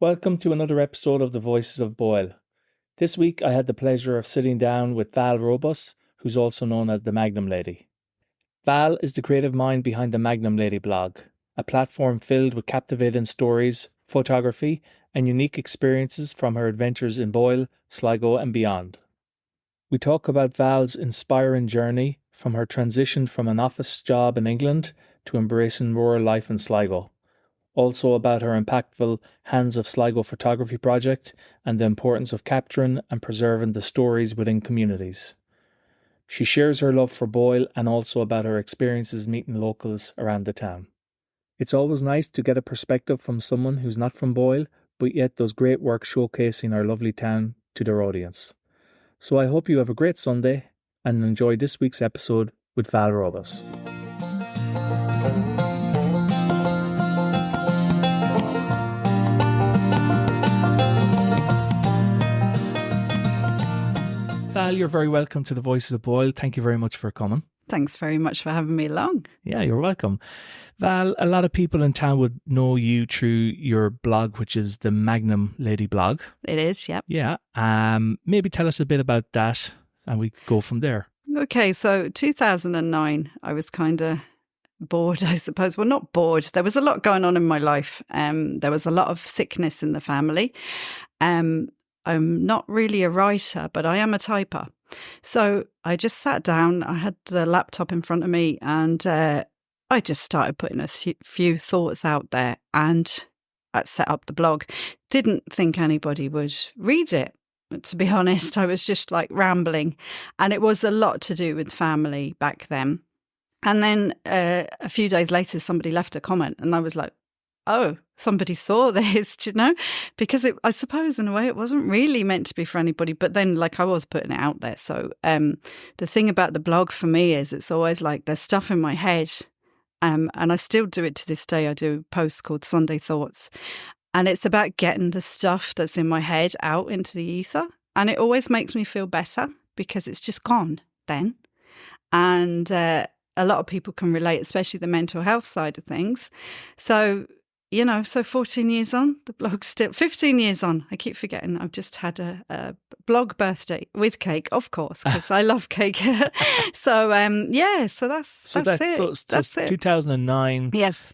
Welcome to another episode of the Voices of Boyle. This week I had the pleasure of sitting down with Val Robus, who's also known as the Magnum Lady. Val is the creative mind behind the Magnum Lady blog, a platform filled with captivating stories, photography, and unique experiences from her adventures in Boyle, Sligo, and beyond. We talk about Val's inspiring journey from her transition from an office job in England to embracing rural life in Sligo. Also about her impactful Hands of Sligo photography project and the importance of capturing and preserving the stories within communities. She shares her love for Boyle and also about her experiences meeting locals around the town. It's always nice to get a perspective from someone who's not from Boyle, but yet does great work showcasing our lovely town to their audience. So I hope you have a great Sunday and enjoy this week's episode with Val Robus. Val, you're very welcome to the Voices of Boyle. Thank you very much for coming. Thanks very much for having me along. Yeah, you're welcome. Val, a lot of people in town would know you through your blog, which is the Magnum Lady blog. It is, yep. Yeah. Maybe tell us a bit about that and we go from there. Okay, so 2009, I was kind of bored, I suppose. Well, not bored. There was a lot going on in my life. There was a lot of sickness in the family. I'm not really a writer, but I am a typer. So I just sat down, I had the laptop in front of me and I just started putting a few thoughts out there and I set up the blog. Didn't think anybody would read it. To be honest, I was just like rambling and it was a lot to do with family back then. And then a few days later, somebody left a comment and I was like, oh, somebody saw this, do you know? Because I suppose in a way it wasn't really meant to be for anybody, but then like I was putting it out there. So the thing about the blog for me is it's always like there's stuff in my head and I still do it to this day. I do a post called Sunday Thoughts and it's about getting the stuff that's in my head out into the ether. And it always makes me feel better because it's just gone then. And a lot of people can relate, especially the mental health side of things. So 14 years on, the blog's still 15 years on. I keep forgetting. I've just had a blog birthday with cake, of course, because I love cake. So that's it. That's it. 2009. Yes.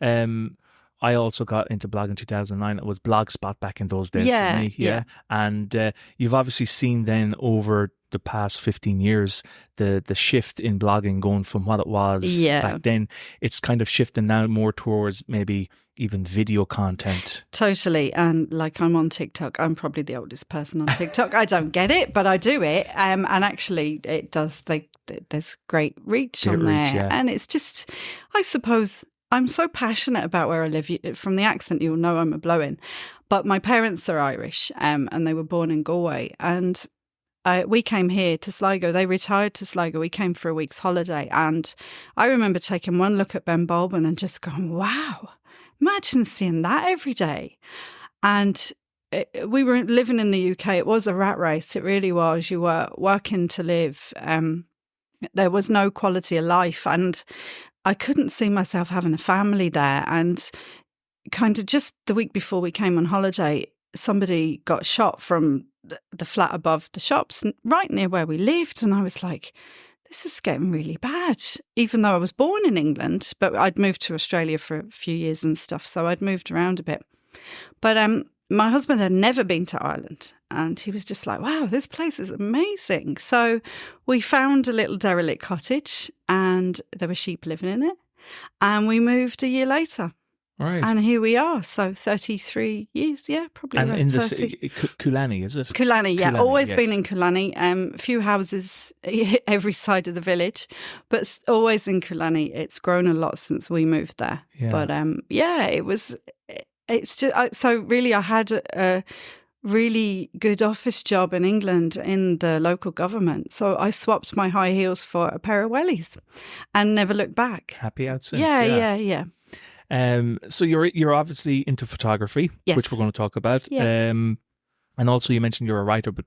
I also got into blog in 2009. It was Blogspot back in those days for me. Yeah. And you've obviously seen then over the past 15 years the shift in blogging going from what it was back then. It's kind of shifting now more towards maybe even video content. Totally. And like I'm on TikTok. I'm probably the oldest person on TikTok. I don't get it, but I do it. And actually it does. There's great reach on there. Yeah. And it's just, I suppose, I'm so passionate about where I live. From the accent, you'll know I'm a blow-in. But my parents are Irish and they were born in Galway. And we came here to Sligo. They retired to Sligo. We came for a week's holiday. And I remember taking one look at Ben Bulben and just going, wow, imagine seeing that every day. And we were living in the UK. It was a rat race. It really was. You were working to live. There was no quality of life. And I couldn't see myself having a family there. And kind of just the week before we came on holiday, somebody got shot from the flat above the shops right near where we lived. And I was like, this is getting really bad, even though I was born in England, but I'd moved to Australia for a few years and stuff. So I'd moved around a bit. But my husband had never been to Ireland and he was just like, wow, this place is amazing. So we found a little derelict cottage and there were sheep living in it. And we moved a year later. Right. And here we are. So 33 years, probably. And around in 30. Kulani, is it? Kulani, yeah. Kulani, Always yes. been in Kulani. A few houses every side of the village, but always in Kulani. It's grown a lot since we moved there. Yeah. But it's just, so really I had a really good office job in England in the local government. So I swapped my high heels for a pair of wellies and never looked back. Happy out since. Yeah. So you're obviously into photography, Yes. which we're going to talk about. Yeah. And also, you mentioned you're a writer, but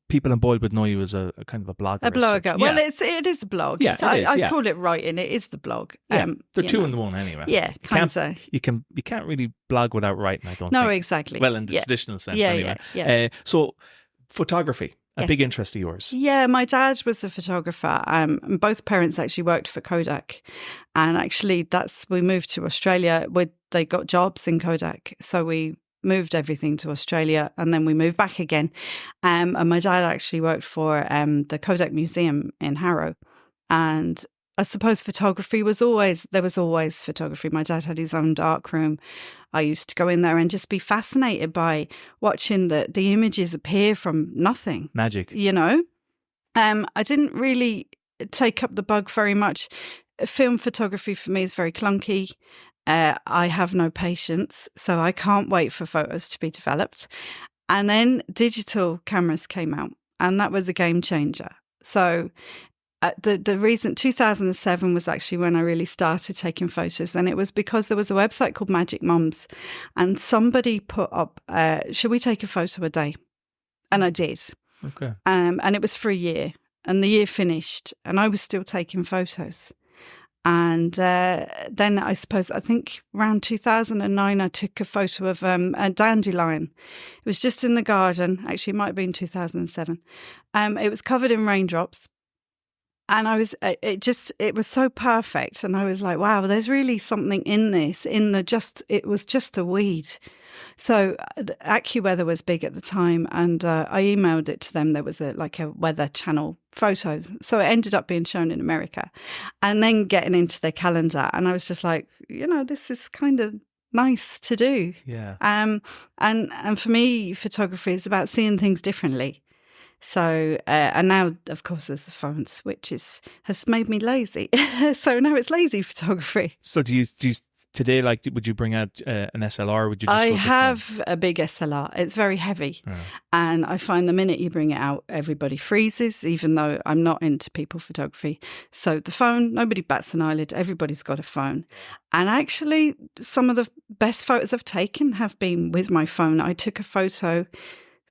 people in Boyle would know you as a kind of a blogger. A blogger. Well, yeah. it is a blog. Yeah, I call it writing. It is the blog. Yeah, they're two in the one anyway. Yeah, kind of. You can't really blog without writing, I don't think. No, exactly. Well, in the traditional sense, yeah, anyway. Yeah. So, photography, a big interest of yours. Yeah, my dad was a photographer. Both parents actually worked for Kodak, and actually, we moved to Australia. They got jobs in Kodak, so we moved everything to Australia, and then we moved back again. And my dad actually worked for the Kodak Museum in Harrow, and I suppose photography there was always photography. My dad had his own darkroom. I used to go in there and just be fascinated by watching the images appear from nothing. Magic. You know? I didn't really take up the bug very much. Film photography for me is very clunky. I have no patience, so I can't wait for photos to be developed. And then digital cameras came out, and that was a game changer. So the reason 2007 was actually when I really started taking photos, and it was because there was a website called Magic Mums, and somebody put up, should we take a photo a day? And I did. Okay. And it was for a year, and the year finished, and I was still taking photos. And then I think around 2009, I took a photo of a dandelion. It was just in the garden. Actually, it might have been 2007. It was covered in raindrops. And it was so perfect. And I was like, wow, there's really something in this, it was just a weed. So AccuWeather was big at the time, and I emailed it to them. There was a Weather Channel photos. So it ended up being shown in America, and then getting into their calendar. And I was just like, this is kind of nice to do. Yeah. And for me, photography is about seeing things differently. So, and now, of course, there's the phones, which has made me lazy. So now it's lazy photography. So do you today, would you bring out an SLR? Would you? Just I have a big SLR. It's very heavy. Yeah. And I find the minute you bring it out, everybody freezes, even though I'm not into people photography. So the phone, nobody bats an eyelid. Everybody's got a phone. And actually, some of the best photos I've taken have been with my phone. I took a photo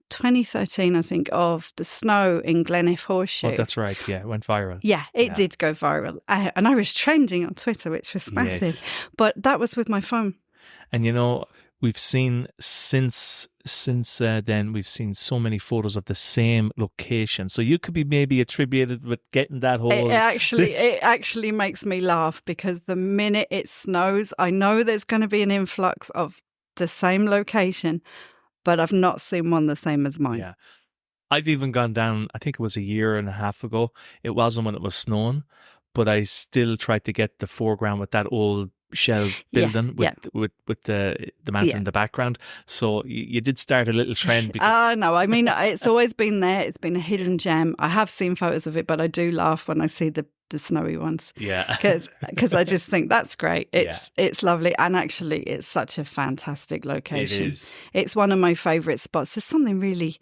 2013, I think, of the snow in Glenelg Horseshoe. Oh, that's right. Yeah, it went viral. Yeah, it did go viral. And I was trending on Twitter, which was massive. Yes. But that was with my phone. And, we've seen since then, we've seen so many photos of the same location. So you could be maybe attributed with getting that whole... It actually makes me laugh, because the minute it snows, I know there's going to be an influx of the same location, but I've not seen one the same as mine. Yeah. I've even gone down, I think it was a year and a half ago. It wasn't when it was snowing, but I still tried to get the foreground with that old shell building with the mountain in the background. So you did start a little trend. No, I mean, it's always been there. It's been a hidden gem. I have seen photos of it, but I do laugh when I see the snowy ones. Yeah. Because I just think that's great. It's lovely. And actually, it's such a fantastic location. It is. It's one of my favourite spots. There's something really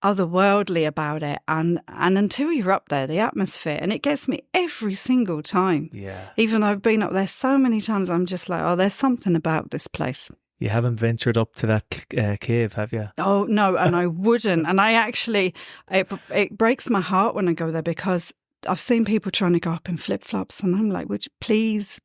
otherworldly about it. And until you're up there, the atmosphere, and it gets me every single time. Yeah. Even though I've been up there so many times, I'm just like, oh, there's something about this place. You haven't ventured up to that cave, have you? Oh, no, and I wouldn't. And I actually, it breaks my heart when I go there, because I've seen people trying to go up in flip-flops, and I'm like, would you please,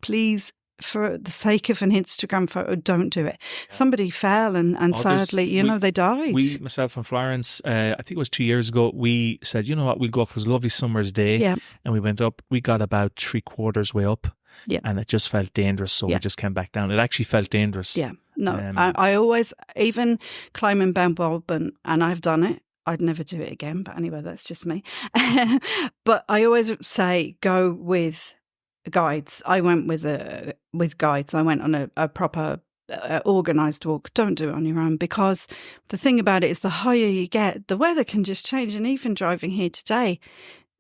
for the sake of an Instagram photo, don't do it. Yeah. Somebody fell and sadly, they died. Myself and Florence, I think it was 2 years ago, we said, you know what, we'll go up. It was a lovely summer's day. Yeah. And we went up. We got about 3/4 way up. Yeah. And it just felt dangerous. So we just came back down. It actually felt dangerous. Yeah. No, I always, even climbing Mount Baldwin, and I've done it. I'd never do it again, but anyway, that's just me. But I always say go with guides. I went with guides. I went on a proper organised walk. Don't do it on your own, because the thing about it is the higher you get, the weather can just change. And even driving here today,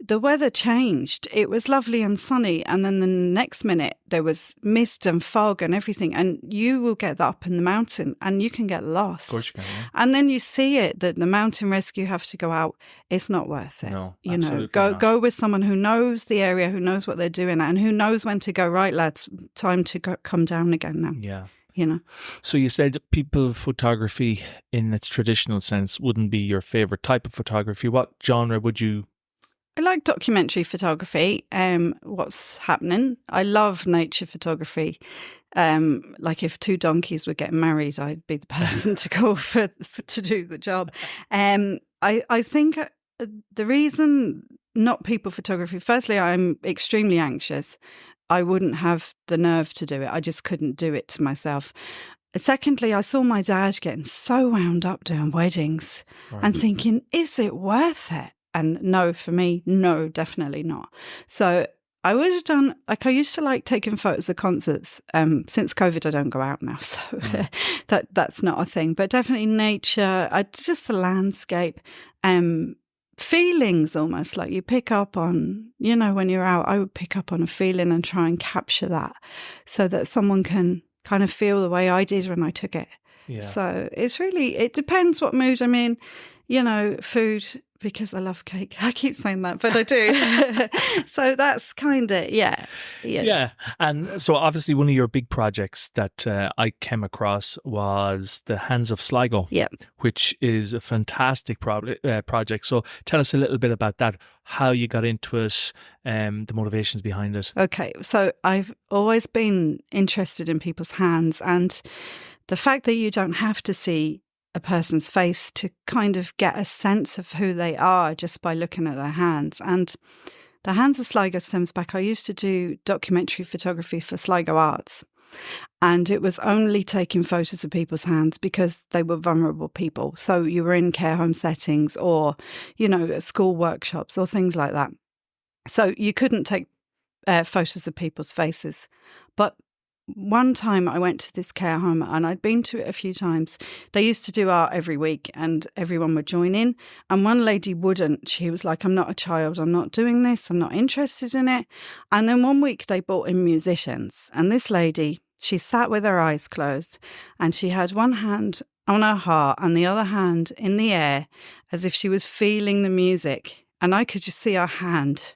the weather changed. It was lovely and sunny, and then the next minute there was mist and fog and everything, and you will get that up in the mountain and you can get lost. Of course you can, yeah. And then you see it, that the mountain rescue have to go out. It's not worth it. No, go with someone who knows the area, who knows what they're doing, and who knows when to go, right, lads, time to come down again now. Yeah. you know. So you said people photography in its traditional sense wouldn't be your favourite type of photography. What genre would you... I like documentary photography, what's happening. I love nature photography. Like if two donkeys were getting married, I'd be the person to call for to do the job. I think the reason not people photography, firstly, I'm extremely anxious. I wouldn't have the nerve to do it. I just couldn't do it to myself. Secondly, I saw my dad getting so wound up doing weddings and thinking, is it worth it? And no, for me, no, definitely not. So I would have done, like I used to like taking photos of concerts. Since COVID, I don't go out now, so that's not a thing. But definitely nature, just the landscape, feelings almost, like you pick up on, you know, when you're out, I would pick up on a feeling and try and capture that so that someone can kind of feel the way I did when I took it. Yeah. So it's really, it depends what mood I'm in, you know, food, because I love cake. I keep saying that, but I do. So that's kind of, yeah. And so obviously one of your big projects that I came across was the Hands of Sligo, which is a fantastic project. So tell us a little bit about that, how you got into it, the motivations behind it. Okay, so I've always been interested in people's hands, and the fact that you don't have to see a person's face to kind of get a sense of who they are just by looking at their hands. And the Hands of Sligo stems back. I used to do documentary photography for Sligo Arts, and it was only taking photos of people's hands because they were vulnerable people. So you were in care home settings or, you know, school workshops or things like that. So you couldn't take photos of people's faces. But one time I went to this care home, and I'd been to it a few times. They used to do art every week and everyone would join in. And one lady wouldn't. She was like, I'm not a child. I'm not doing this. I'm not interested in it. And then one week they brought in musicians. And this lady, she sat with her eyes closed and she had one hand on her heart and the other hand in the air as if she was feeling the music. And I could just see her hand.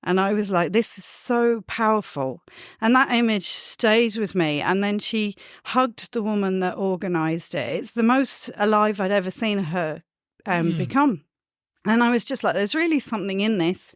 And I was like, this is so powerful. And that image stayed with me. And then she hugged the woman that organised it. It's the most alive I'd ever seen her become. And I was just like, there's really something in this.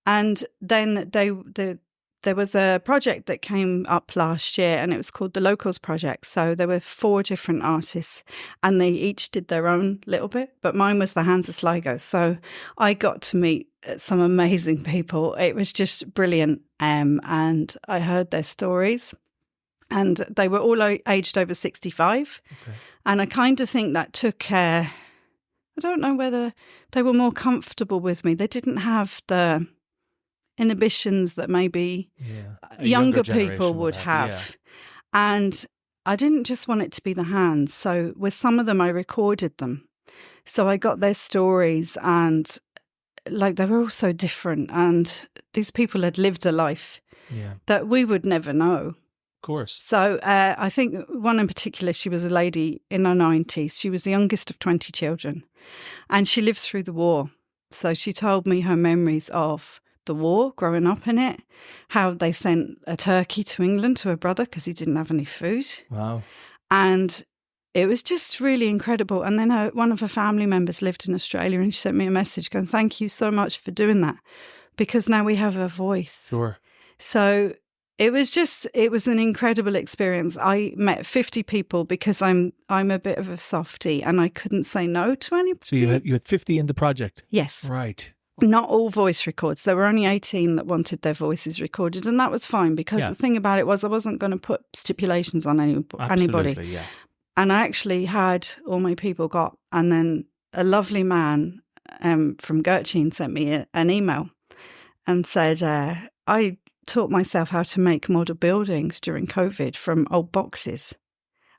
And then there was a project that came up last year, and it was called the Locals Project. So there were 4 different artists and they each did their own little bit, but mine was the Hands of Sligo. So I got to meet some amazing people. It was just brilliant. And I heard their stories, and they were all aged over 65. Okay. And I kind of think that took I don't know whether they were more comfortable with me. They didn't have the inhibitions that maybe younger people would have. Yeah. And I didn't just want it to be the hands. So with some of them, I recorded them. So I got their stories, and like they were all so different. And these people had lived a life that we would never know. Of course. So I think one in particular, she was a lady in her 90s. She was the youngest of 20 children, and she lived through the war. So she told me her memories of the war, growing up in it, how they sent a turkey to England to her brother because he didn't have any food. Wow. And it was just really incredible. And then one of her family members lived in Australia, and she sent me a message going, thank you so much for doing that, because now we have a voice. Sure. So it was an incredible experience. I met 50 people because I'm a bit of a softie and I couldn't say no to anybody. So you had 50 in the project? Yes. Right. Not all voice records. There were only 18 that wanted their voices recorded, and that was fine because the thing about it was I wasn't going to put stipulations on anybody. Absolutely, yeah. And I actually had all my people got, and then a lovely man from Gertrude sent me an email and said, I taught myself how to make model buildings during COVID from old boxes.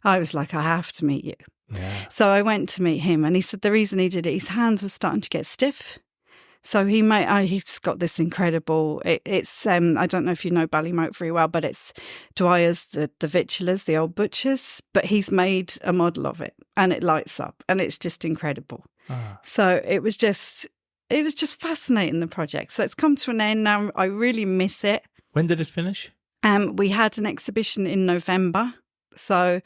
I was like, I have to meet you. Yeah. So I went to meet him, and he said the reason he did it, his hands were starting to get stiff. So he's got this incredible, it's I don't know if you know Ballymote very well, but it's Dwyer's, the vitulers, the old butchers, but he's made a model of it and it lights up and it's just incredible. So it was just fascinating, the project. So it's come to an end now. I really miss it. When did it finish? We had an exhibition in November So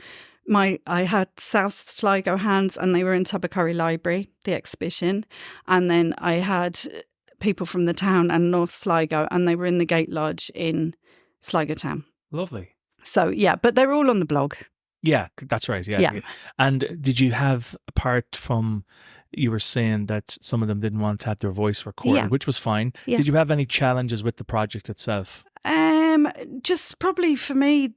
I had South Sligo hands, and they were in Tubbercurry Library, the exhibition. And then I had people from the town and North Sligo, and they were in the Gate Lodge in Sligo town. Lovely. So, yeah, but they're all on the blog. Yeah, that's right. Yeah. Yeah. And did you have, apart from, you were saying that some of them didn't want to have their voice recorded, which was fine. Yeah. Did you have any challenges with the project itself? Just probably for me,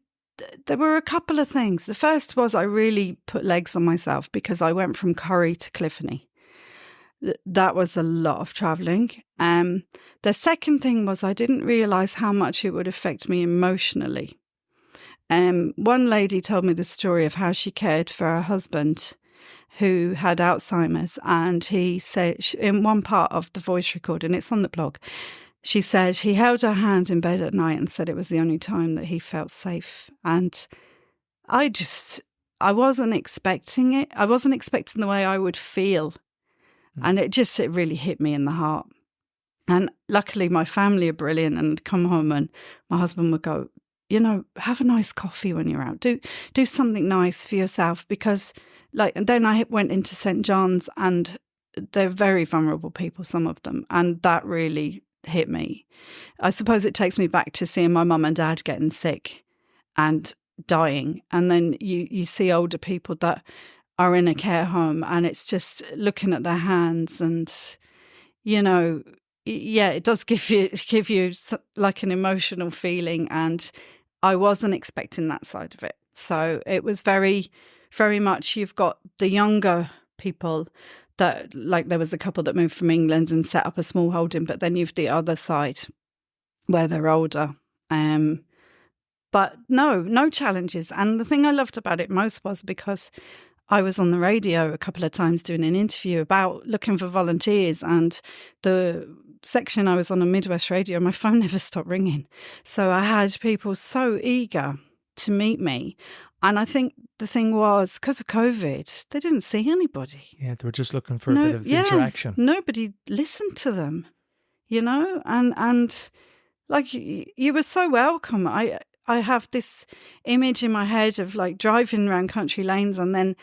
there were a couple of things. The first was I really put legs on myself because I went from Curry to Cliftoney. That was a lot of travelling. The second thing was I didn't realise how much it would affect me emotionally. One lady told me the story of how she cared for her husband who had Alzheimer's, and he said in one part of the voice recording, it's on the blog, she said he held her hand in bed at night and said it was the only time that he felt safe. And I wasn't expecting it. I wasn't expecting the way I would feel. And it really hit me in the heart. And luckily my family are brilliant, and I'd come home and my husband would go, have a nice coffee when you're out. Do something nice for yourself, because and then I went into St. John's, and they're very vulnerable people, some of them. And that really hit me. I suppose it takes me back to seeing my mum and dad getting sick and dying. And then you see older people that are in a care home, and it's just looking at their hands, and, it does give you like an emotional feeling. And I wasn't expecting that side of it. So it was very, very much, you've got the younger people that, like, there was a couple that moved from England and set up a small holding, but then you've the other side where they're older. But no challenges. And the thing I loved about it most was because I was on the radio a couple of times doing an interview about looking for volunteers, and the section I was on Midwest Radio, my phone never stopped ringing. So I had people so eager to meet me. And I think the thing was, because of COVID, they didn't see anybody. Yeah, they were just looking for a bit of interaction. Nobody listened to them, and like, you were so welcome. I have this image in my head of like driving around country lanes and then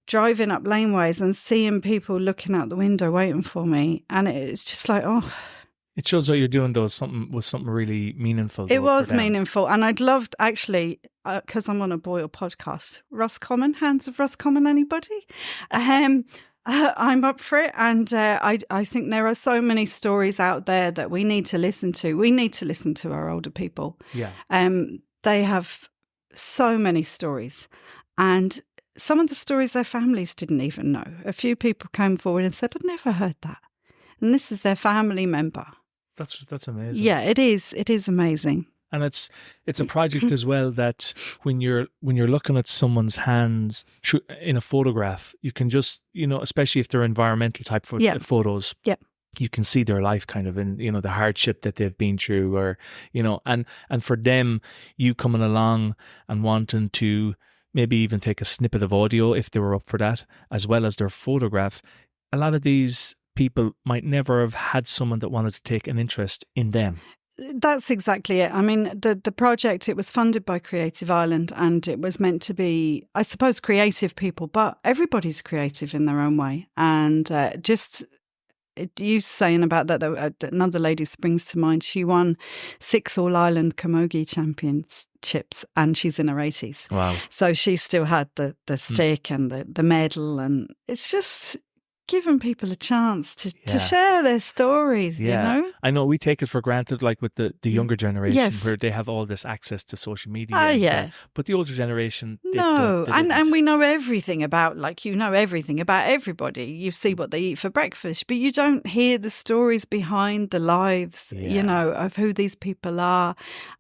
driving up laneways and seeing people looking out the window waiting for me. And it's just like, oh. It shows what you're doing, though, was something really meaningful. It was meaningful. And I'd loved, actually, because I'm on a Boyle podcast, Roscommon, Hands of Roscommon, anybody? I'm up for it. And I think there are so many stories out there that we need to listen to. We need to listen to our older people. Yeah. They have so many stories. And some of the stories their families didn't even know. A few people came forward and said, I'd never heard that. And this is their family member. That's amazing. Yeah, it is. It is amazing. And it's a project as well that when you're looking at someone's hands in a photograph, you can just, especially if they're environmental type photos, you can see their life kind of in, the hardship that they've been through, or, and for them, you coming along and wanting to maybe even take a snippet of audio if they were up for that, as well as their photograph. A lot of these people might never have had someone that wanted to take an interest in them. That's exactly it. I mean, the project, it was funded by Creative Ireland, and it was meant to be, I suppose, creative people, but everybody's creative in their own way. And you saying about that, another lady springs to mind. She won 6 All-Ireland Camogie Championships, and she's in her 80s. Wow. So she still had the stick and the medal, and it's just giving people a chance to share their stories, I know we take it for granted, like with the younger generation, where they have all this access to social media. But the older generation no, and we know everything about, everything about everybody. You see what they eat for breakfast, but you don't hear the stories behind the lives, of who these people are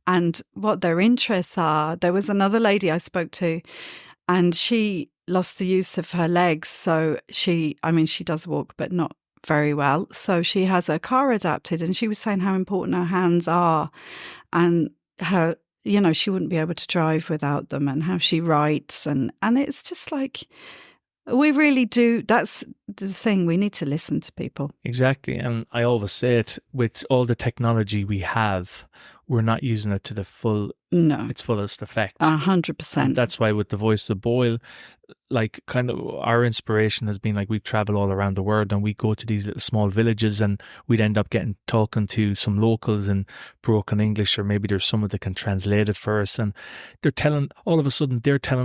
and what their interests are. There was another lady I spoke to, and she lost the use of her legs. So she does walk, but not very well. So she has her car adapted, and she was saying how important her hands are, and how, she wouldn't be able to drive without them, and how she writes. And it's just like, we really do. That's the thing. We need to listen to people. Exactly. And I always say it, with all the technology we have, we're not using it to the full No, its fullest effect. 100%. And that's why with the Voice of Boyle, like kind of our inspiration has been like we travel all around the world and we go to these little small villages and we'd end up talking to some locals in broken English, or maybe there's someone that can translate it for us, and they're telling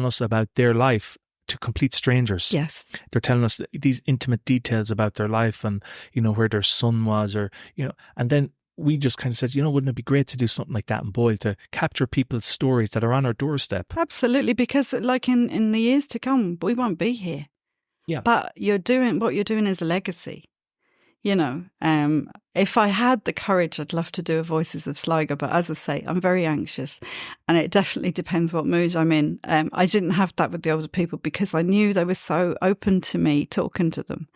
us about their life to complete strangers. Yes. They're telling us these intimate details about their life and, where their son was, or, and then we just kind of says, wouldn't it be great to do something like that in Boyle, to capture people's stories that are on our doorstep? Absolutely, because like in the years to come, we won't be here. Yeah. But what you're doing is a legacy. If I had the courage, I'd love to do a Voices of Sligo. But as I say, I'm very anxious, and it definitely depends what mood I'm in. I didn't have that with the older people because I knew they were so open to me talking to them.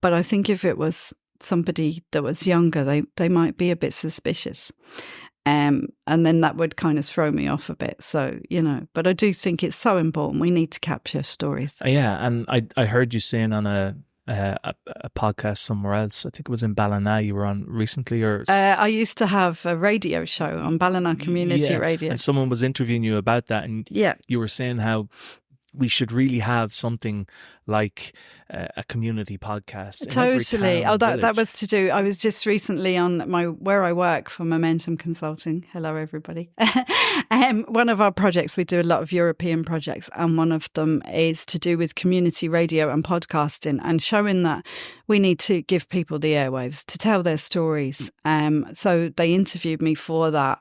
But I think if it was somebody that was younger, they might be a bit suspicious. And then that would kind of throw me off a bit. So, but I do think it's so important. We need to capture stories. Yeah. And I heard you saying on a podcast somewhere else, I think it was in Ballina you were on recently, or I used to have a radio show on Ballina Community Radio, and someone was interviewing you about that, and you were saying how we should really have something like a community podcast. Totally. That was to do. I was just recently on where I work for Momentum Consulting. Hello, everybody. One of our projects, we do a lot of European projects, and one of them is to do with community radio and podcasting, and showing that we need to give people the airwaves to tell their stories. So they interviewed me for that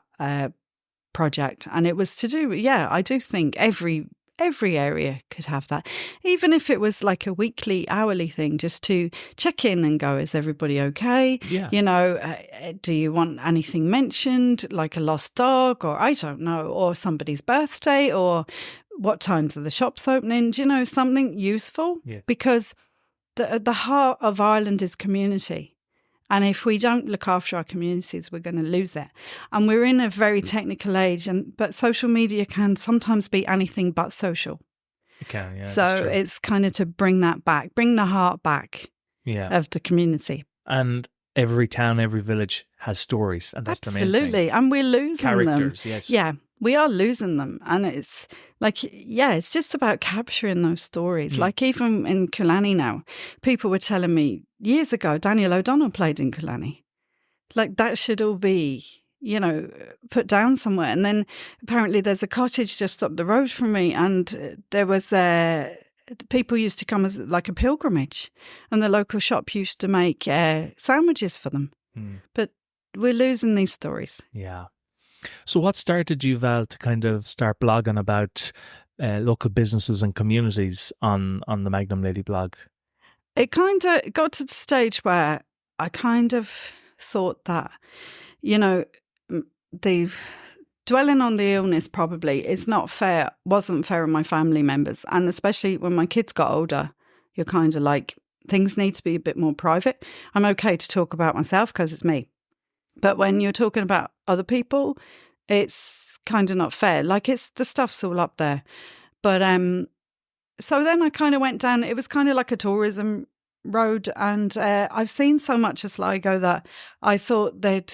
project, and it was to do. Yeah, I do think every area could have that, even if it was like a weekly, hourly thing, just to check in and go, is everybody okay? Yeah. Do you want anything mentioned, like a lost dog, or I don't know, or somebody's birthday, or what times are the shops opening? Something useful? Yeah. Because the heart of Ireland is community. And if we don't look after our communities, we're going to lose it. And we're in a very technical age, but social media can sometimes be anything but social. It can, yeah. So it's kind of to bring that back, bring the heart back of the community. And every town, every village has stories, and that's the main thing. Absolutely. And we're losing characters, them. Yes. Yeah, we are losing them. And it's like, it's just about capturing those stories. Like even in Killarney now, people were telling me years ago, Daniel O'Donnell played in Killarney. Like that should all be, put down somewhere. And then apparently there's a cottage just up the road from me, and there was people used to come as like a pilgrimage, and the local shop used to make sandwiches for them. But we're losing these stories. Yeah. So what started you, Val, to kind of start blogging about local businesses and communities on the Magnum Lady blog? It kind of got to the stage where I kind of thought that, the dwelling on the illness probably is not fair, wasn't fair on my family members. And especially when my kids got older, you're kind of like, things need to be a bit more private. I'm okay to talk about myself because it's me. But when you're talking about other people, it's kind of not fair. Like the stuff's all up there. But so then I kind of went down, it was kind of like a tourism road. And I've seen so much of Sligo that I thought there'd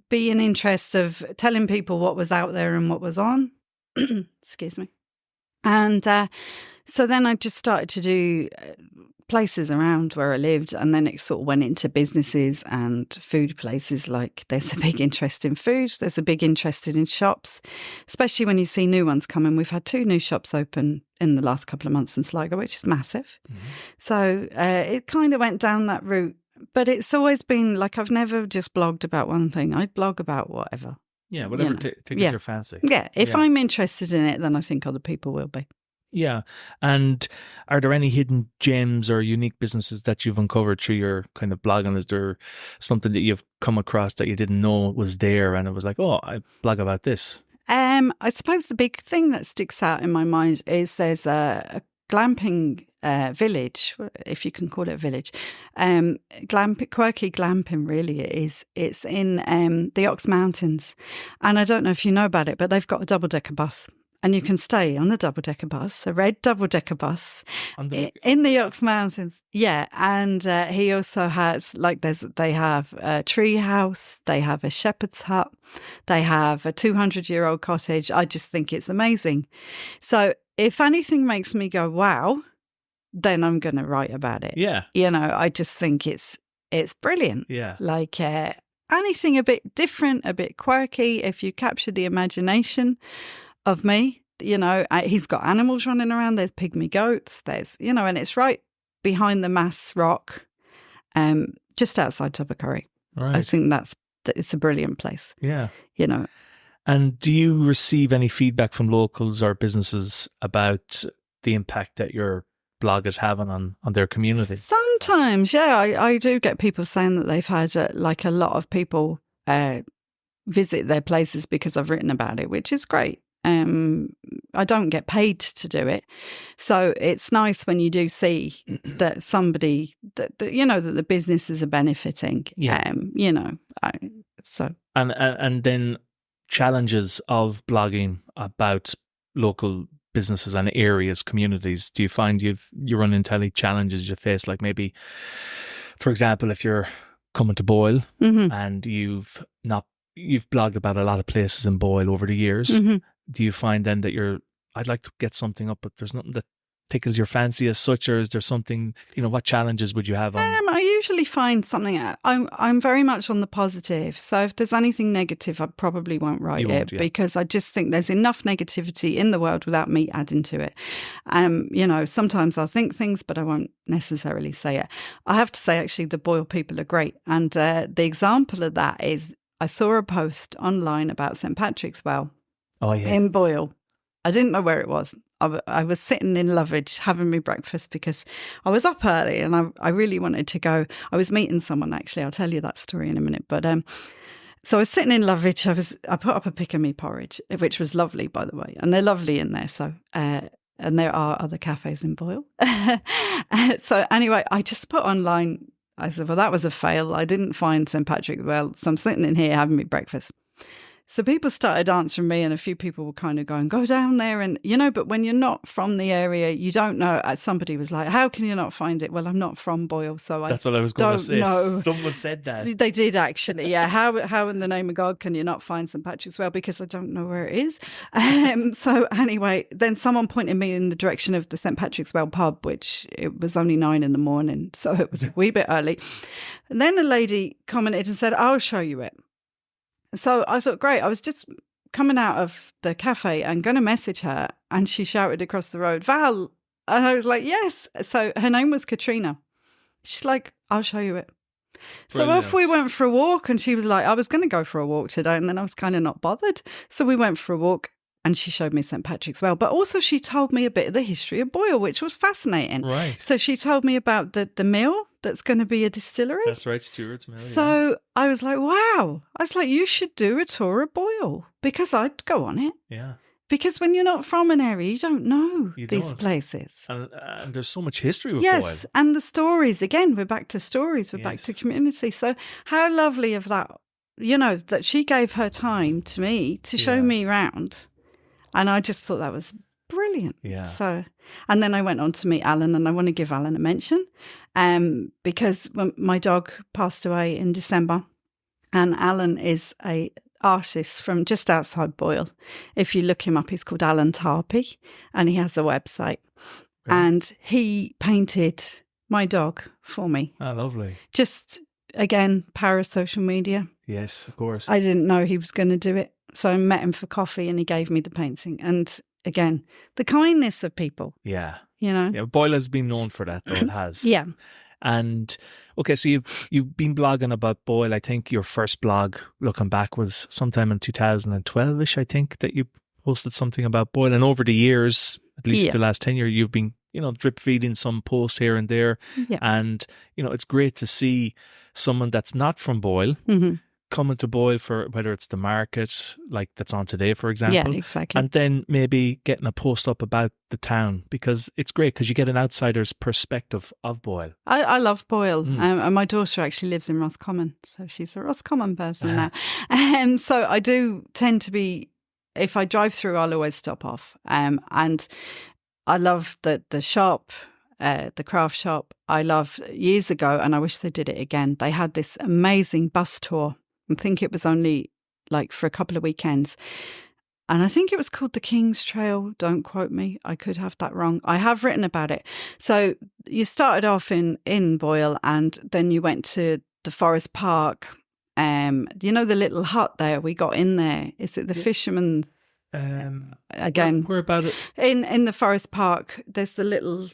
be an interest of telling people what was out there and what was on. Excuse me. And so then I just started to do places around where I lived, and then it sort of went into businesses and food places. Like there's a big interest in food, there's a big interest in shops, especially when you see new ones coming. We've had 2 new shops open in the last couple of months in Sligo, which is massive. So it kind of went down that route, but it's always been like I've never just blogged about one thing. I blog about whatever. Yeah, whatever tickles your fancy. Yeah, if I'm interested in it, then I think other people will be. Yeah. And are there any hidden gems or unique businesses that you've uncovered through your kind of blogging? Is there something that you've come across that you didn't know was there and it was like, oh, I blog about this? I suppose the big thing that sticks out in my mind is there's a glamping village, if you can call it a village. Quirky glamping really it is. It's in the Ox Mountains. And I don't know if you know about it, but they've got a double-decker bus. And you can stay on a double-decker bus, a red double-decker bus On the- in the Ox Mountains. Yeah. And he also has, they have a tree house, they have a shepherd's hut, they have a 200-year-old cottage. I just think it's amazing. So if anything makes me go, wow, then I'm going to write about it. Yeah. I just think it's brilliant. Yeah. Like anything a bit different, a bit quirky, if you capture the imagination of me, he's got animals running around. There's pygmy goats. There's, and it's right behind the Mass Rock, just outside Tubbercurry. Right. I think it's a brilliant place. Yeah. And do you receive any feedback from locals or businesses about the impact that your blog is having on their community? Sometimes, yeah, I do get people saying that they've had a lot of people visit their places because I've written about it, which is great. I don't get paid to do it, so it's nice when you do see that somebody that the businesses are benefiting. Yeah. And then challenges of blogging about local businesses and areas, communities. Do you find you run into any challenges you face? Like maybe, for example, if you're coming to Boyle and you've blogged about a lot of places in Boyle over the years. Do you find then that I'd like to get something up, but there's nothing that tickles your fancy as such, or is there something, what challenges would you have on? I usually find something. I'm very much on the positive. So if there's anything negative, I probably won't write it because I just think there's enough negativity in the world without me adding to it. Sometimes I'll think things, but I won't necessarily say it. I have to say, actually, the Boyle people are great. And the example of that is I saw a post online about St. Patrick's Well in Boyle. I didn't know where it was. I was sitting in Lovage having my breakfast because I was up early and I really wanted to go. I was meeting someone, actually. I'll tell you that story in a minute. But so I was sitting in Lovage. I put up a pick of me porridge, which was lovely, by the way. And they're lovely in there. So and there are other cafes in Boyle. So anyway, I just put online. I said, well, that was a fail. I didn't find St. Patrick's Well. So I'm sitting in here having my breakfast. So people started answering me and a few people were kind of going, go down there. And, but when you're not from the area, you don't know. Somebody was like, how can you not find it? Well, I'm not from Boyle, so That's what I was going to say. Know. Someone said that. They did, actually, yeah. How in the name of God can you not find St. Patrick's Well? Because I don't know where it is. So anyway, then someone pointed me in the direction of the St. Patrick's Well pub, which it was only 9 a.m, so it was a wee bit early. And then a lady commented and said, I'll show you it. So I thought, great. I was just coming out of the cafe and going to message her, and she shouted across the road, Val. And I was like, yes. So her name was Katrina. She's like, I'll show you it. Brilliant. So off we went for a walk, and she was like, I was going to go for a walk today, and then I was kind of not bothered. So we went for a walk, and she showed me St. Patrick's Well. But also she told me a bit of the history of Boyle, which was fascinating. Right. So she told me about the mill that's going to be a distillery. That's right, Stewart's Mill. So I was like, wow. I was like, you should do a tour of Boyle, because I'd go on it. Yeah. Because when you're not from an area, you don't know these places. And there's so much history with Boyle. Yes, and the stories. Again, we're back to stories. We're back to community. So how lovely of that, that she gave her time to me to show me around. And I just thought that was brilliant. Yeah. So, and then I went on to meet Alan, and I want to give Alan a mention, because when my dog passed away in December, and Alan is a artist from just outside Boyle. If you look him up, he's called Alan Tarpey, and he has a website. Right. And he painted my dog for me. Oh, lovely. Just, again, power of social media. Yes, of course. I didn't know he was going to do it. So I met him for coffee and he gave me the painting. And again, the kindness of people. Yeah. Yeah, Boyle has been known for that, though. It has. Yeah. And okay, so you've been blogging about Boyle. I think your first blog, looking back, was sometime in 2012-ish, I think, that you posted something about Boyle. And over the years, at least the last 10 years, you've been, drip feeding some posts here and there. Yeah. And, it's great to see someone that's not from Boyle coming to Boyle for whether it's the market, like that's on today, for example. Yeah, exactly. And then maybe getting a post up about the town, because it's great because you get an outsider's perspective of Boyle. I love Boyle. And my daughter actually lives in Roscommon, so she's a Roscommon person now. And so I do tend to be if I drive through, I'll always stop off. And I love the shop, the craft shop. I loved years ago, and I wish they did it again. They had this amazing bus tour. I think it was only like for a couple of weekends. And I think it was called the King's Trail. Don't quote me. I could have that wrong. I have written about it. So you started off in Boyle, and then you went to the Forest Park. You know the little hut there? We got in there. Is it the fisherman? Again, where about it? In the Forest Park, there's the little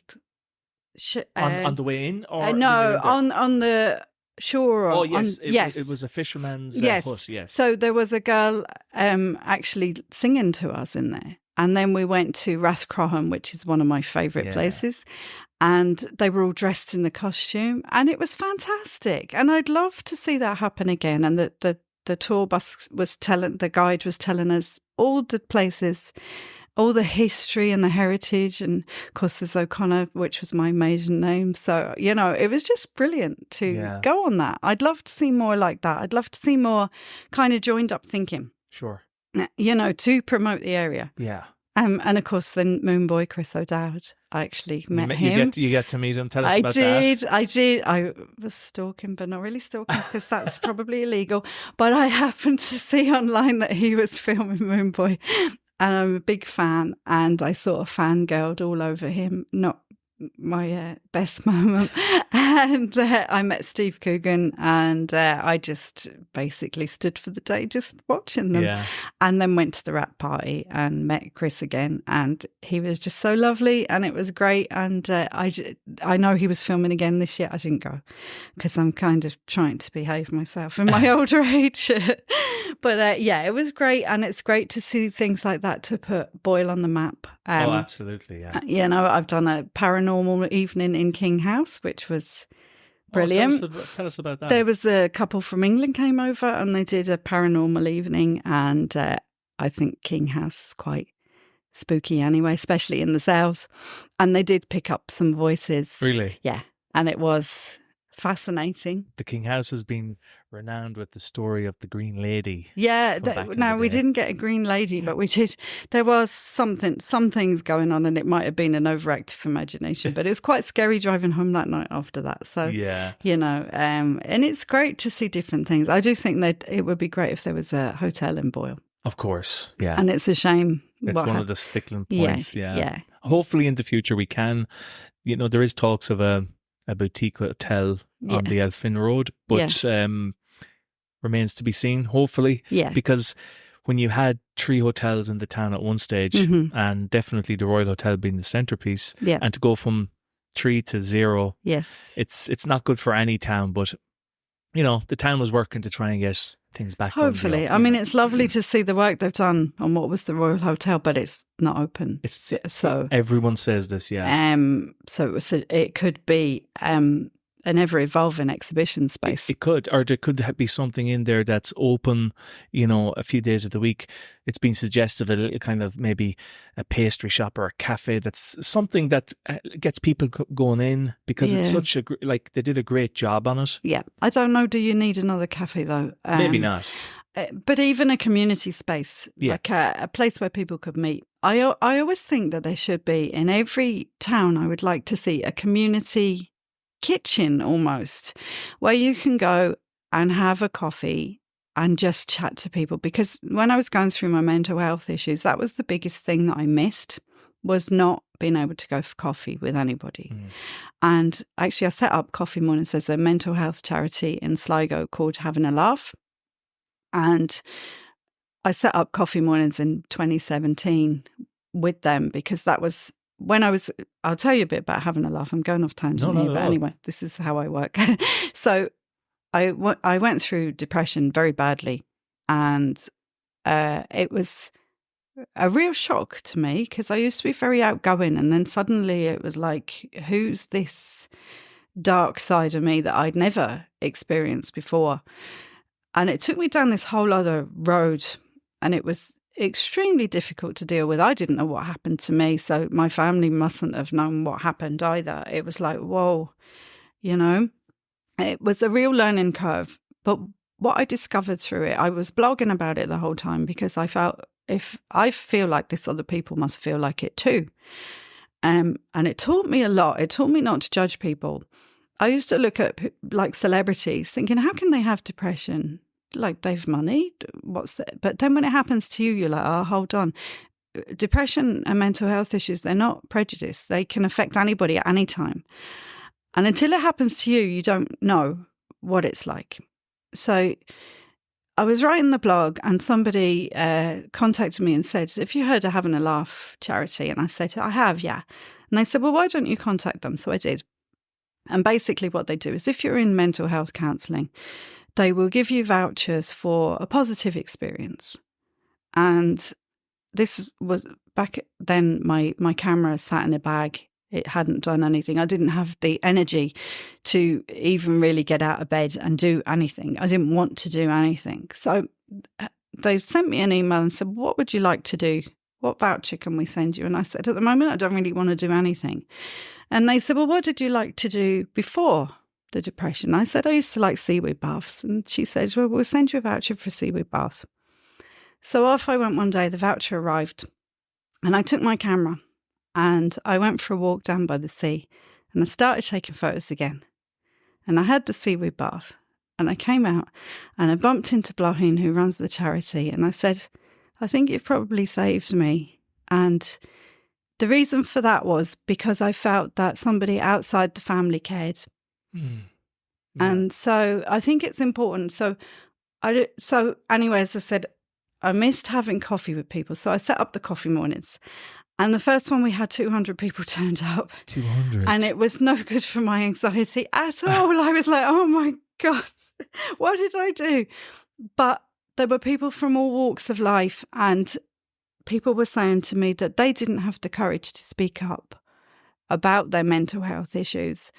On the way in, or no, on the shore. Oh yes, yes, it was a fisherman's hut. Yes. So there was a girl actually singing to us in there, and then we went to Rathcrohan, which is one of my favourite places, and they were all dressed in the costume, and it was fantastic. And I'd love to see that happen again. And the tour bus the guide was telling us all the places, all the history and the heritage, and of course there's O'Connor, which was my maiden name. So, you know, it was just brilliant to go on that. I'd love to see more like that. I'd love to see more kind of joined up thinking. Sure. You know, to promote the area. Yeah. And of course, then Moon Boy Chris O'Dowd. I actually met him. You get to meet him. Tell us about that. I did. I was stalking, but not really stalking because that's probably illegal. But I happened to see online that he was filming Moon Boy, and I'm a big fan. And I sort of fangirled all over him. Not my best moment. And I met Steve Coogan, and I just basically stood for the day just watching them. Yeah. And then went to the wrap party and met Chris again, and he was just so lovely, and it was great. And I know he was filming again this year. I didn't go because I'm kind of trying to behave myself in my older age. But yeah, it was great, and it's great to see things like that to put Boyle on the map. Oh, absolutely, yeah. You know, I've done a paranormal evening in King House, which was brilliant. Tell us about that. There was a couple from England came over, and they did a paranormal evening, and I think King House is quite spooky anyway, especially in the cells. And they did pick up some voices. Really? Yeah, and it was fascinating. The King House has been renowned with the story of the Green Lady. Yeah, we didn't get a Green Lady, but we did. There was some things going on, and it might have been an overactive imagination, but it was quite scary driving home that night after that. So, yeah, you know, and it's great to see different things. I do think that it would be great if there was a hotel in Boyle. Of course, yeah. And it's a shame. It's one of the sticking points, yeah. Hopefully in the future we can. You know, there is talks of a boutique hotel on the Elphin Road, but remains to be seen, hopefully. Yeah. Because when you had 3 hotels in the town at one stage, and definitely the Royal Hotel being the centrepiece, and to go from 3 to 0, it's not good for any town, but, you know, the town was working to try and get things back. Hopefully. I mean, it's lovely to see the work they've done on what was the Royal Hotel, but it's not open. So everyone says this, yeah. So it could be an ever-evolving exhibition space. It could, or there could be something in there that's open, you know, a few days of the week. It's been suggested a little kind of maybe a pastry shop or a cafe that's something that gets people going in, because it's such a, like, they did a great job on it. Yeah. I don't know, do you need another cafe though? Maybe not. But even a community space, like a place where people could meet. I always think that there should be, in every town, I would like to see a community kitchen almost, where you can go and have a coffee and just chat to people. Because when I was going through my mental health issues, that was the biggest thing that I missed, was not being able to go for coffee with anybody. And actually I set up Coffee Mornings. There's a mental health charity in Sligo called Having a Laugh, and I set up Coffee Mornings in 2017 with them, because that was when I'll tell you a bit about Having a Laugh. I'm going off tangent here, but anyway, this is how I work. So I went through depression very badly, and it was a real shock to me, because I used to be very outgoing, and then suddenly it was like, who's this dark side of me that I'd never experienced before? And it took me down this whole other road, and it was extremely difficult to deal with. I didn't know what happened to me, so my family mustn't have known what happened either. It was like, whoa, you know, it was a real learning curve. But what I discovered through it, I was blogging about it the whole time, because I felt if I feel like this, other people must feel like it too. And it taught me a lot. It taught me not to judge people. I used to look at like celebrities thinking, how can they have depression? Like, they've money. What's that? But then when it happens to you, you're like, oh, hold on. Depression and mental health issues, they're not prejudice. They can affect anybody at any time. And until it happens to you, you don't know what it's like. So I was writing the blog and somebody contacted me and said, have you heard of Having a Laugh charity? And I said, I have, yeah. And they said, well, why don't you contact them? So I did. And basically what they do is if you're in mental health counselling, they will give you vouchers for a positive experience. And this was back then, my camera sat in a bag. It hadn't done anything. I didn't have the energy to even really get out of bed and do anything. I didn't want to do anything. So they sent me an email and said, what would you like to do? What voucher can we send you? And I said, at the moment, I don't really want to do anything. And they said, well, what did you like to do before the depression? I said, I used to like seaweed baths. And she said, well, we'll send you a voucher for a seaweed bath. So off I went one day, the voucher arrived, and I took my camera and I went for a walk down by the sea and I started taking photos again. And I had the seaweed bath and I came out and I bumped into Blahin, who runs the charity, and I said, I think you've probably saved me. And the reason for that was because I felt that somebody outside the family cared. Yeah. And so I think it's important. So anyway, as I said, I missed having coffee with people. So I set up the coffee mornings. And the first one we had 200 people turned up. 200. And it was no good for my anxiety at all. I was like, oh my God, what did I do? But there were people from all walks of life, and people were saying to me that they didn't have the courage to speak up about their mental health issues.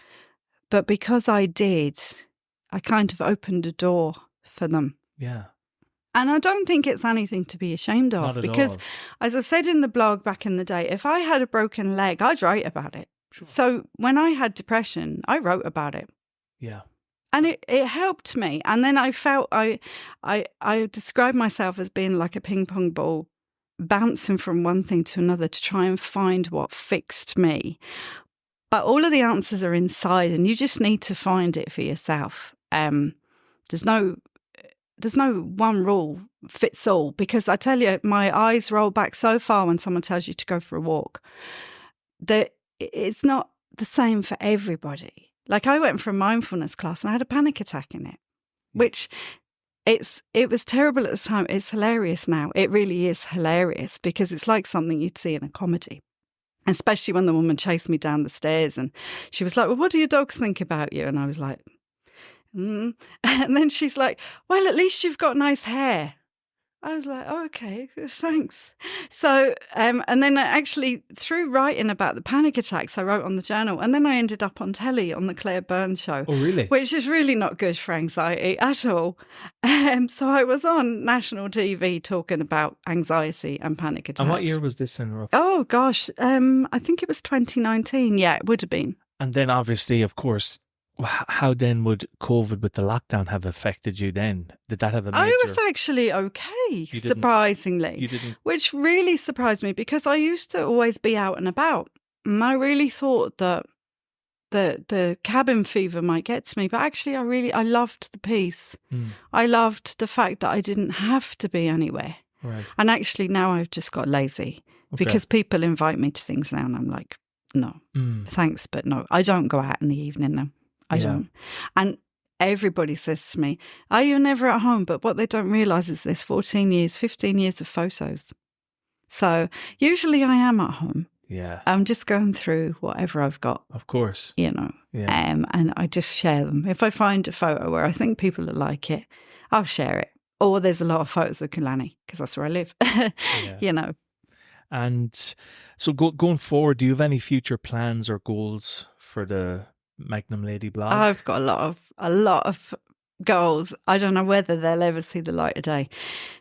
But because I did, I kind of opened a door for them. Yeah. And I don't think it's anything to be ashamed of. Not at because, all. as I said in the blog back in the day, if I had a broken leg, I'd write about it. Sure. So when I had depression, I wrote about it. Yeah. And it helped me. And then I felt I described myself as being like a ping pong ball, bouncing from one thing to another to try and find what fixed me. But all of the answers are inside, and you just need to find it for yourself. There's no one rule fits all, because I tell you, my eyes roll back so far when someone tells you to go for a walk. That it's not the same for everybody. Like, I went for a mindfulness class and I had a panic attack in it, which it was terrible at the time. It's hilarious now. It really is hilarious, because it's like something you'd see in a comedy. Especially when the woman chased me down the stairs and she was like, well, what do your dogs think about you? And I was like, And then she's like, well, at least you've got nice hair. I was like, oh, okay, thanks. So, and then actually through writing about the panic attacks, I wrote on the journal, and then I ended up on telly on the Claire Burns show. Oh, really? Which is really not good for anxiety at all. So I was on national TV talking about anxiety and panic attacks. And what year was this in? Oh, gosh, I think it was 2019. Yeah, it would have been. And then obviously, of course, how then would COVID with the lockdown have affected you then? Did that have a major... I was actually okay, surprisingly. You didn't... Which really surprised me, because I used to always be out and about. And I really thought that the cabin fever might get to me. But actually, I loved the peace. I loved the fact that I didn't have to be anywhere. Right. And actually, now I've just got lazy. Okay. Because people invite me to things now and I'm like, no, thanks, but no. I don't go out in the evening now. I don't. And everybody says to me, are you never at home? But what they don't realise is there's 15 years of photos. So usually I am at home. Yeah. I'm just going through whatever I've got. Of course. You know. Yeah. And I just share them. If I find a photo where I think people will like it, I'll share it. Or there's a lot of photos of Killarney, because that's where I live. You know. And so going forward, do you have any future plans or goals for the Magnum Lady blog? I've got a lot of goals. I don't know whether they'll ever see the light of day.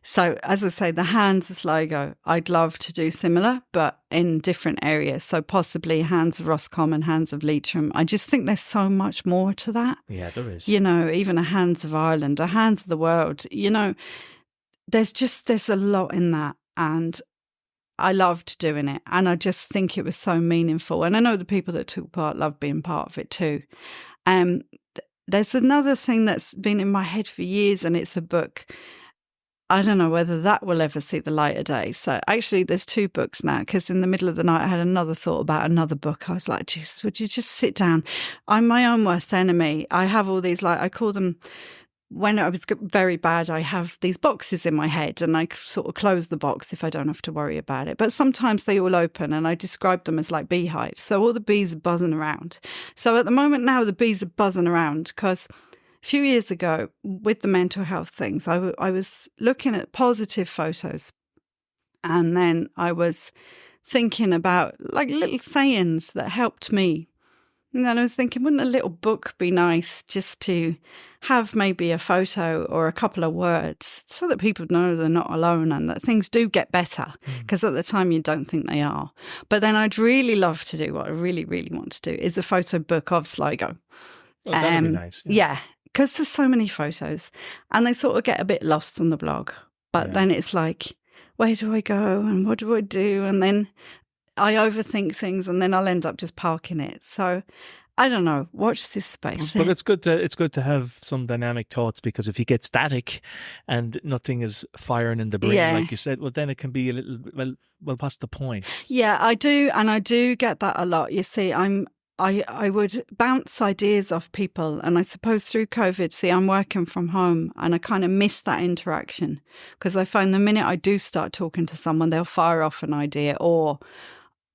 So, as I say, the Hands of Sligo, I'd love to do similar, but in different areas. So possibly Hands of Roscommon, Hands of Leitrim. I just think there's so much more to that. Yeah, there is. You know, even a Hands of Ireland, a Hands of the World. You know, there's a lot in that. and I loved doing it. And I just think it was so meaningful. And I know the people that took part love being part of it too. There's another thing that's been in my head for years, and it's a book. I don't know whether that will ever see the light of day. So actually there's 2 books now, because in the middle of the night I had another thought about another book. I was like, geez, would you just sit down? I'm my own worst enemy. I have all these, like, I call them, when I was very bad, I have these boxes in my head, and I sort of close the box if I don't have to worry about it. But sometimes they all open, and I describe them as like beehives. So all the bees are buzzing around. So at the moment now, the bees are buzzing around because a few years ago, with the mental health things, I was looking at positive photos, and then I was thinking about like little sayings that helped me. And then I was thinking, wouldn't a little book be nice, just to have maybe a photo or a couple of words so that people know they're not alone and that things do get better, because at the time you don't think they are. But then I'd really love to do, what I really, really want to do, is a photo book of Sligo. Oh, that'd be nice. Yeah, because there's so many photos and they sort of get a bit lost on the blog. But then it's like, where do I go and what do I do? And then I overthink things, and then I'll end up just parking it. So I don't know. Watch this space. But it's good to have some dynamic thoughts, because if you get static and nothing is firing in the brain, like you said, well, then it can be a little, well, what's the point? Yeah, I do, and I do get that a lot. You see, I would bounce ideas off people, and I suppose through COVID, see, I'm working from home, and I kind of miss that interaction, because I find the minute I do start talking to someone, they'll fire off an idea, or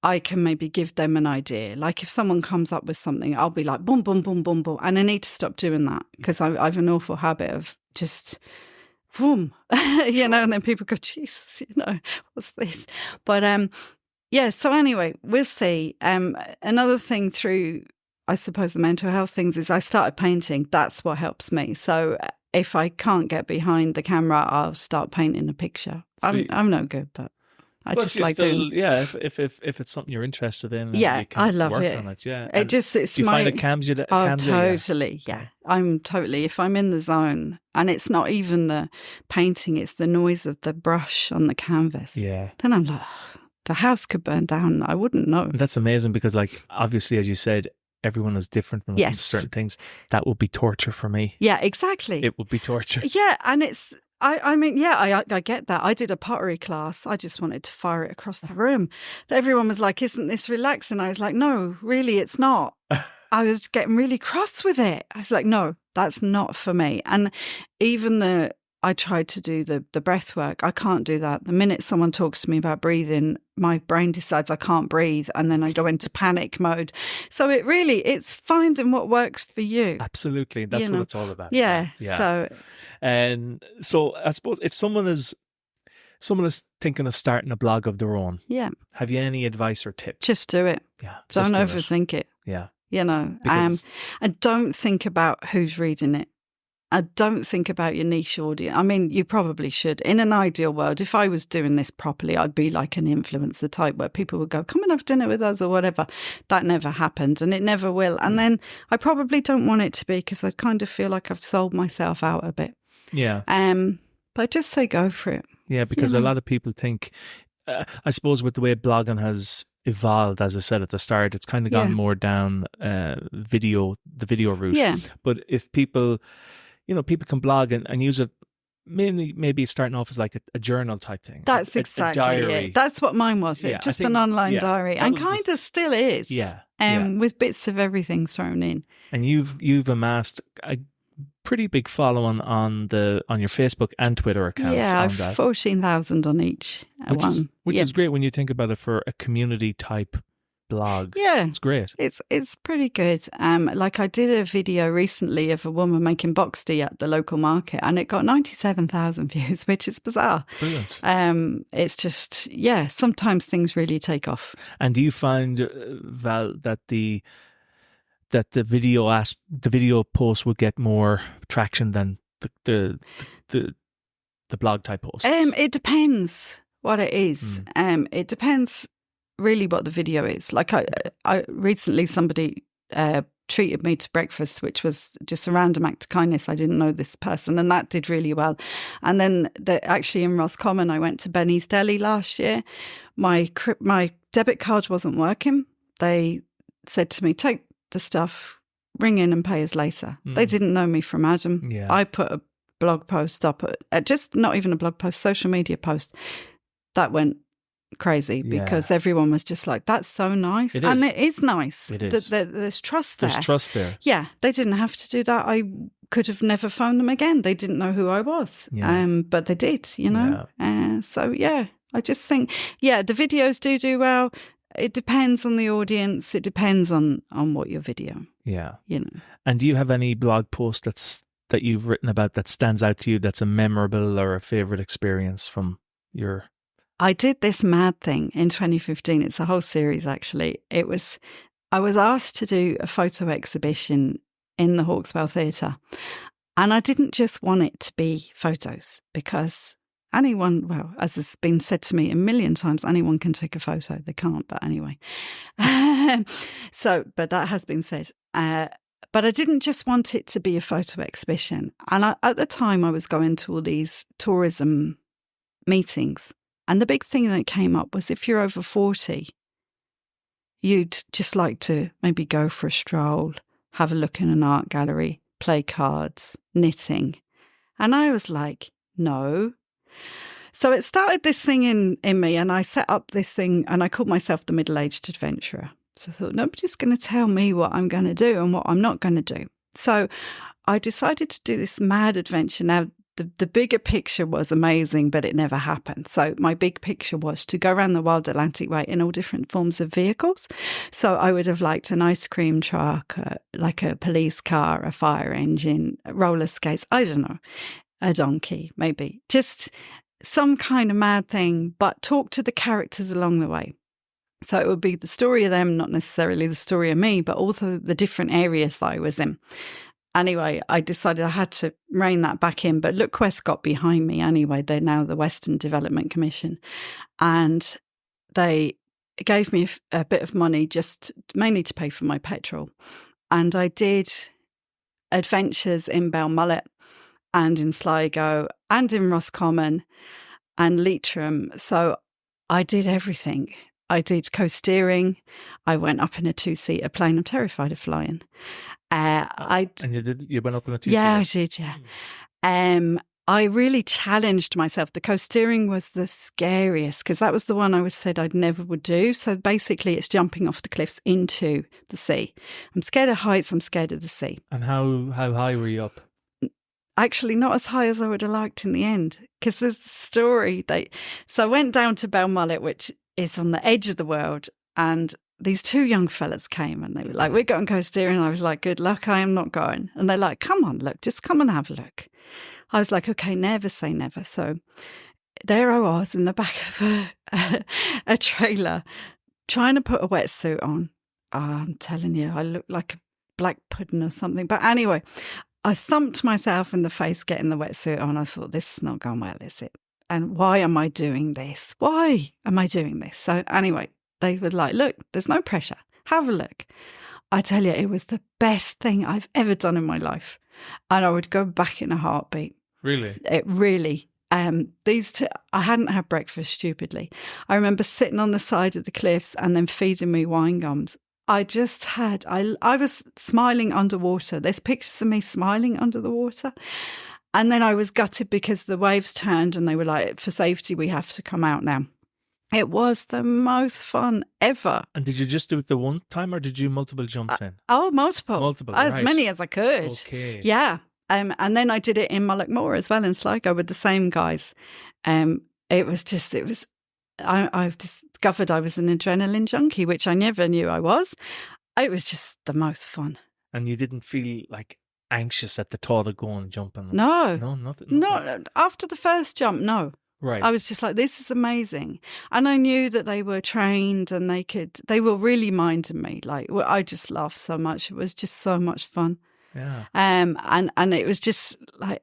I can maybe give them an idea. Like if someone comes up with something, I'll be like, boom, boom, boom, boom, boom. And I need to stop doing that, because I have an awful habit of just, boom, you know, and then people go, Jesus, you know, what's this? But yeah, so anyway, we'll see. Another thing through, I suppose, the mental health things is I started painting. That's what helps me. So if I can't get behind the camera, I'll start painting a picture. I'm no good, but I just like doing. Yeah, if it's something you're interested in, yeah, you can I love work it. on it. Yeah, It's do you find it calms you? Totally. Yeah, I'm totally. If I'm in the zone, and it's not even the painting; it's the noise of the brush on the canvas. Yeah. Then I'm like, the house could burn down. I wouldn't know. And that's amazing, because, like, obviously, as you said, everyone is different when it comes to certain things. That would be torture for me. Yeah, exactly. It would be torture. Yeah, and it's. I mean, yeah, I get that. I did a pottery class. I just wanted to fire it across the room. Everyone was like, isn't this relaxing? I was like, no, really, it's not. I was getting really cross with it. I was like, no, that's not for me. And even I tried to do the breath work. I can't do that. The minute someone talks to me about breathing, my brain decides I can't breathe, and then I go into panic mode. So it's finding what works for you. Absolutely. That's what it's all about. Yeah. So I suppose if someone is thinking of starting a blog of their own, have you any advice or tips? Just do it. Yeah. Don't overthink it. Yeah. You know, and don't think about who's reading it. I don't think about your niche audience. I mean, you probably should. In an ideal world, if I was doing this properly, I'd be like an influencer type where people would go, come and have dinner with us or whatever. That never happened, and it never will. And then I probably don't want it to be, because I kind of feel like I've sold myself out a bit. Yeah. But just say go for it. Yeah, because a lot of people think, I suppose with the way blogging has evolved, as I said at the start, it's kind of gone more down the video route. Yeah. But if people, people can blog and use it, maybe starting off as like a journal type thing. That's exactly a diary. it. That's what mine was. Just an online diary, and kind of still is. Yeah. With bits of everything thrown in. And you've amassed a pretty big following on your Facebook and Twitter accounts. Yeah, I've 14,000 on each one. Which is great when you think about it for a community type blog. Yeah, it's great. It's pretty good. Like I did a video recently of a woman making box tea at the local market, and it got 97,000 views, which is bizarre. Brilliant. It's just sometimes things really take off. And do you find, Val, that the video post will get more traction than the blog type posts? It depends what it is. It depends really what the video is. Like I recently somebody treated me to breakfast, which was just a random act of kindness. I didn't know this person, and that did really well. And then actually in Roscommon, I went to Benny's Deli last year. My debit card wasn't working. They said to me, take the stuff, ring in and pay us later. They didn't know me from Adam. Yeah. I put a blog post up, just not even a blog post, social media post. That went crazy because everyone was just like, that's so nice. And it is nice. It is. There's trust there. There's trust there. Yeah, they didn't have to do that. I could have never phoned them again. They didn't know who I was. But they did, you know. I just think, the videos do well. It depends on the audience. It depends on what your video. Yeah. You know. And do you have any blog post that you've written about that stands out to you, that's a memorable or a favourite experience from your... I did this mad thing in 2015. It's a whole series, actually. I was asked to do a photo exhibition in the Hawkswell Theatre. And I didn't just want it to be photos, because anyone, well, as has been said to me a million times, anyone can take a photo. They can't, but anyway. But that has been said. But I didn't just want it to be a photo exhibition. And at the time, I was going to all these tourism meetings. And the big thing that came up was, if you're over 40, you'd just like to maybe go for a stroll, have a look in an art gallery, play cards, knitting. And I was like, no. So it started this thing in me, and I set up this thing, and I called myself the middle-aged adventurer. So I thought, nobody's going to tell me what I'm going to do and what I'm not going to do. So I decided to do this mad adventure. Now, the bigger picture was amazing, but it never happened. So my big picture was to go around the Wild Atlantic Way in all different forms of vehicles. So I would have liked an ice cream truck, like a police car, a fire engine, roller skates, I don't know, a donkey, maybe. Just some kind of mad thing, but talk to the characters along the way. So it would be the story of them, not necessarily the story of me, but also the different areas that I was in. Anyway, I decided I had to rein that back in, but Look West got behind me anyway. They're now the Western Development Commission. And they gave me a bit of money, just mainly to pay for my petrol. And I did adventures in Belmullet and in Sligo and in Roscommon and Leitrim. So I did everything. I did co-steering. I went up in a 2-seater plane. I'm terrified of flying. And you went up in a 2-seater? Yeah, I did, yeah. I really challenged myself. The co-steering was the scariest, because that was the one I said I'd never would do. So basically it's jumping off the cliffs into the sea. I'm scared of heights. I'm scared of the sea. And how high were you up? Actually, not as high as I would have liked in the end, because there's the story. So I went down to Belmullet, which is on the edge of the world, and these 2 young fellas came and they were like, we're going co-steering. And I was like, good luck, I am not going. And they're like, come on, look, just come and have a look. I was like, okay, never say never. So there I was in the back of a trailer trying to put a wetsuit on. Oh, I'm telling you, I looked like a black pudding or something. But anyway, I thumped myself in the face getting the wetsuit on. I thought, this is not going well, is it? And why am I doing this? Why am I doing this? So anyway, they were like, look, there's no pressure. Have a look. I tell you, it was the best thing I've ever done in my life. And I would go back in a heartbeat. Really? It really. These 2, I hadn't had breakfast, stupidly. I remember sitting on the side of the cliffs and then feeding me wine gums. I was smiling underwater. There's pictures of me smiling under the water. And then I was gutted because the waves turned and they were like, for safety, we have to come out now. It was the most fun ever. And did you just do it the one time, or did you multiple jumps in? Multiple. Multiple, as right. many as I could. Okay. Yeah. And then I did it in Mullaghmore as well, in Sligo, with the same guys. I've discovered I was an adrenaline junkie, which I never knew I was. It was just the most fun. And you didn't feel like anxious at the thought of going jumping? No. No, nothing. No, after the first jump, no. Right. I was just like, this is amazing. And I knew that they were trained and they were really minding me. Like, I just laughed so much. It was just so much fun. Yeah. And it was just like,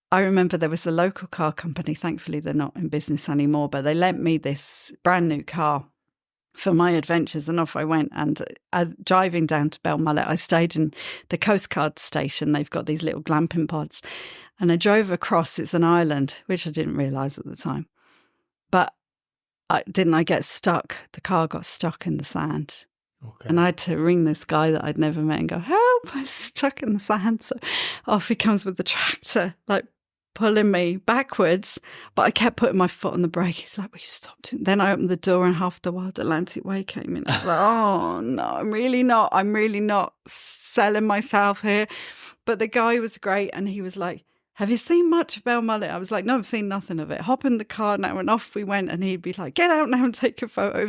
I remember there was a local car company. Thankfully, they're not in business anymore, but they lent me this brand new car. for my adventures, and off I went. And as driving down to Belmullet, I stayed in the Coast Guard station. They've got these little glamping pods, and I drove across. It's an island, which I didn't realise at the time. But I get stuck? The car got stuck in the sand. Okay. And I had to ring this guy that I'd never met and go, help, I'm stuck in the sand. So off he comes with the tractor, like pulling me backwards. But I kept putting my foot on the brake. He's like, will you stop doing? Then I opened the door and half the Wild Atlantic Way came in. I was like, oh no, I'm really not selling myself here. But the guy was great, and he was like, have you seen much of Belmullet? I was like, no, I've seen nothing of it. Hop in the car now. And off we went, and he'd be like, get out now and take a photo.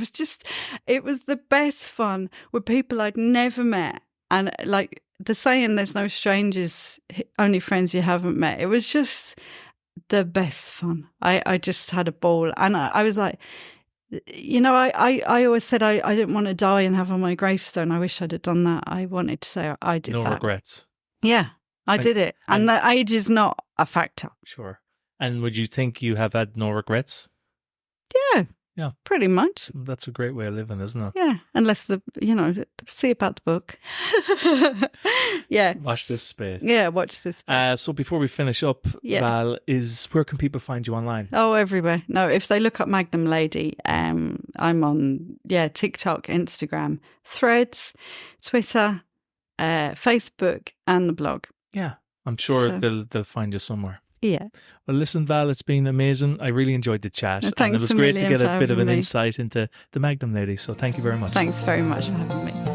It was the best fun with people I'd never met. And like the saying, there's no strangers, only friends you haven't met. It was just the best fun. I just had a ball. And I was like, you know, I always said I didn't want to die and have on my gravestone. I wish I'd have done that. I wanted to say I did that. No regrets. Yeah. I did it. And the age is not a factor. Sure. And would you think you have had no regrets? Yeah, pretty much. That's a great way of living, isn't it? Yeah, unless see about the book. Yeah. Watch this space. Yeah, watch this space. So before we finish up, Val, where can people find you online? Oh, everywhere. No, if they look up Magnum Lady, I'm on, TikTok, Instagram, Threads, Twitter, Facebook, and the blog. Yeah, I'm sure they'll find you somewhere. Yeah. Well, listen, Val, it's been amazing. I really enjoyed the chat. Thanks and it was great to get a bit of an me. insight into the Magnum Lady. So thank you very much. Thanks very much for having me.